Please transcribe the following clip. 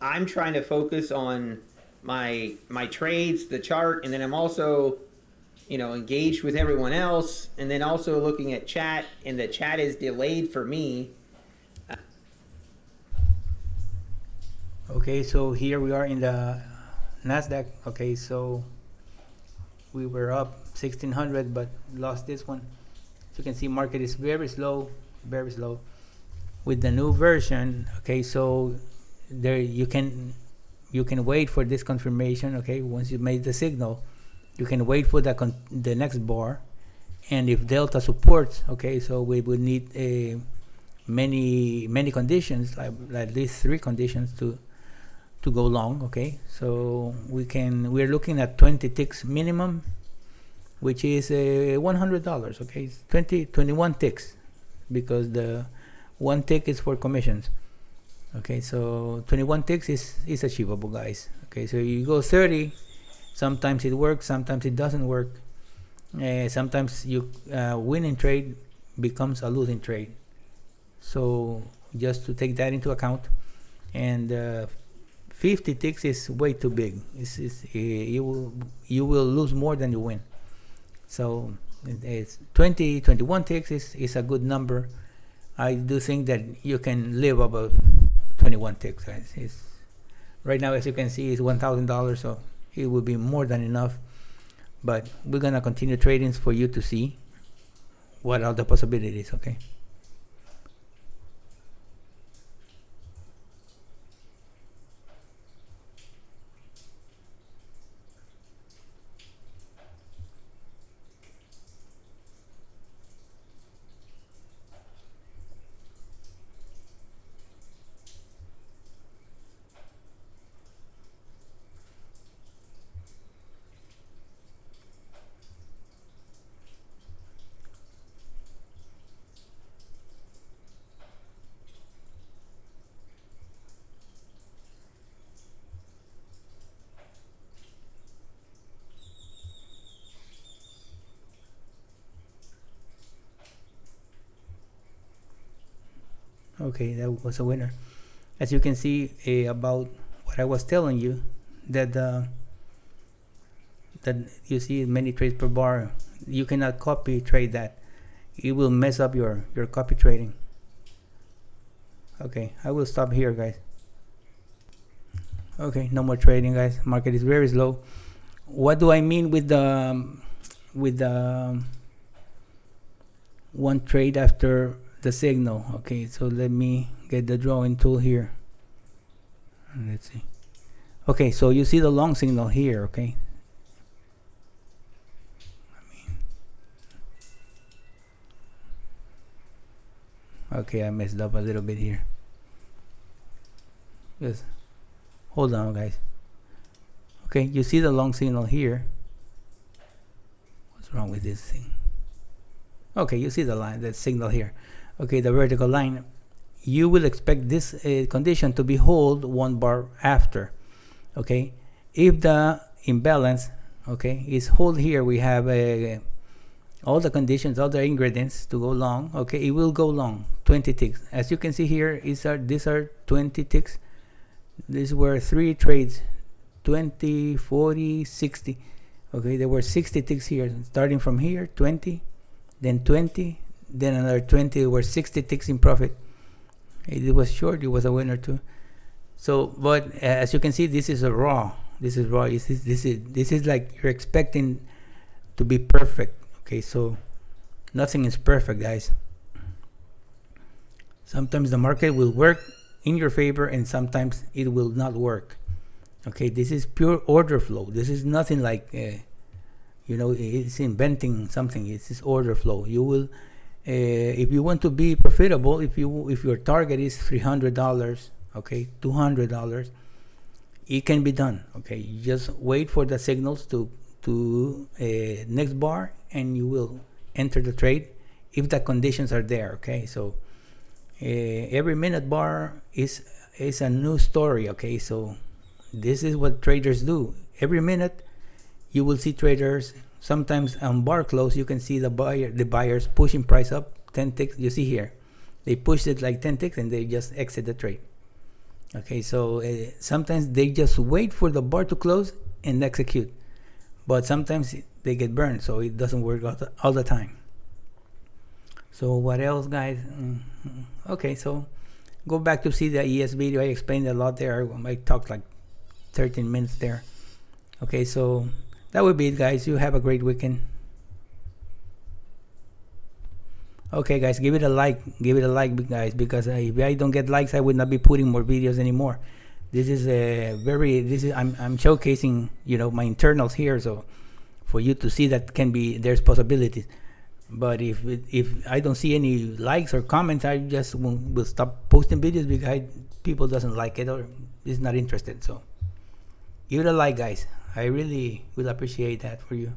I'm trying to focus on my trades, the chart, and then I'm also, engaged with everyone else, and then also looking at chat, and the chat is delayed for me. Okay, so here we are in the Nasdaq. Okay, so we were up 1600 but lost this one. So you can see market is very slow with the new version. Okay, so there you can wait for this confirmation. Okay, once you made the signal, you can wait for the next bar, and if delta supports, okay, so we would need many conditions, like at least 3 conditions to go long. Okay, so we're looking at 20 ticks minimum, which is $100. Okay, it's 21 ticks, because the 1 tick is for commissions. Okay, so 21 ticks is achievable, guys. Okay, so you go 30, sometimes it works, sometimes it doesn't work. Sometimes you winning trade becomes a losing trade, so just to take that into account. And 50 ticks is way too big. You will lose more than you win. So it's 21 ticks is a good number. I do think that you can live above 21 ticks, guys. Right now, as you can see, it's $1,000, so it will be more than enough. But we're gonna continue trading for you to see what are the possibilities. Okay. Okay, that was a winner. As you can see, about what I was telling you, that that you see many trades per bar, you cannot copy trade that. It will mess up your copy trading. Okay, I will stop here, guys. Okay, no more trading, guys. Market is very slow. What do I mean with the one trade after the signal? Okay, so let me get the drawing tool here. Let's see. Okay, so you see the long signal here. Okay, okay, I messed up a little bit here. Just hold on, guys. Okay, you see the long signal here. What's wrong with this thing? Okay, you see the line, that signal here. Okay, the vertical line. You will expect this condition to be hold 1 bar after. Okay, if the imbalance, okay, is hold here, we have all the conditions, all the ingredients to go long. Okay, it will go long 20 ticks. As you can see here, these are 20 ticks. These were 3 trades, 20, 40, 60. Okay, there were 60 ticks here, starting from here, 20, then 20, then another 20. There were 60 ticks in profit. It was short, it was a winner too. So, but as you can see, this is a raw. This is raw. This is like you're expecting to be perfect. Okay, so nothing is perfect, guys. Sometimes the market will work in your favor, and sometimes it will not work. Okay, this is pure order flow. This is nothing like it's inventing something. It's this order flow. You will, if you want to be profitable, if your target is $300, okay, $200, it can be done. Okay, you just wait for the signals to next bar, and you will enter the trade if the conditions are there. Okay, so every minute bar is a new story. Okay, so this is what traders do. Every minute you will see traders. Sometimes on bar close, you can see the buyers pushing price up 10 ticks. You see here, they pushed it like 10 ticks and they just exit the trade. Okay, so sometimes they just wait for the bar to close and execute, but sometimes they get burned, so it doesn't work all the time. So what else, guys? Okay, so go back to see the ES video. I explained a lot there. I talked like 13 minutes there. Okay, so that would be it, guys. You have a great weekend. Okay, guys, give it a like, guys, because if I don't get likes, I would not be putting more videos anymore. This is I'm showcasing, my internals here, so for you to see that there's possibilities. But if I don't see any likes or comments, I just will stop posting videos because people doesn't like it or is not interested. So give it a like, guys. I really will appreciate that for you.